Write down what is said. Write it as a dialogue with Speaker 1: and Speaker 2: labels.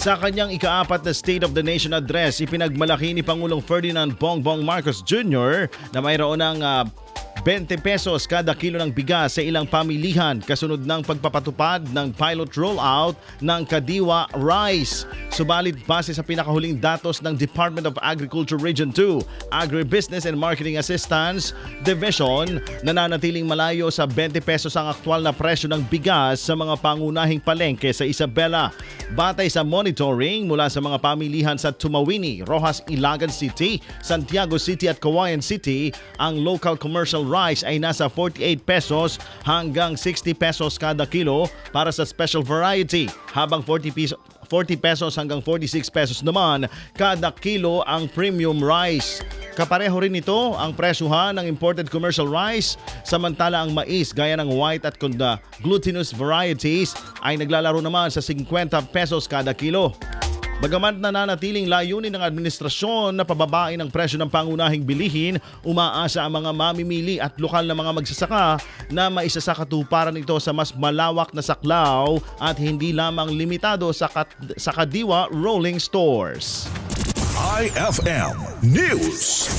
Speaker 1: Sa kanyang ika-4 na State of the Nation Address, ipinagmalaki ni Pangulong Ferdinand Bongbong Marcos Jr. na mayroon ng 20 pesos kada kilo ng bigas sa ilang pamilihan kasunod ng pagpapatupad ng pilot rollout ng Kadiwa Rice. Subalit base sa pinakahuling datos ng Department of Agriculture Region 2 Agribusiness and Marketing Assistance Division, nananatiling malayo sa 20 pesos ang aktwal na presyo ng bigas sa mga pangunahing palengke sa Isabela. Batay sa monitoring mula sa mga pamilihan sa Tumawini, Roxas, Ilagan City, Santiago City at Cauayan City, ang local commercial rice ay nasa 48 pesos hanggang 60 pesos kada kilo para sa special variety, habang 40 pesos hanggang 46 pesos naman kada kilo ang premium rice. Kapareho rin ito ang presyuhan ng imported commercial rice, samantala ang mais gaya ng white at glutinous varieties ay naglalaro naman sa 50 pesos kada kilo. Bagamat nananatiling layunin ng administrasyon na pababain ang presyo ng pangunahing bilihin, umaasa ang mga mamimili at lokal na mga magsasaka na maisasakatuparan ito sa mas malawak na saklaw at hindi lamang limitado sa Kadiwa Rolling Stores.
Speaker 2: IFM News.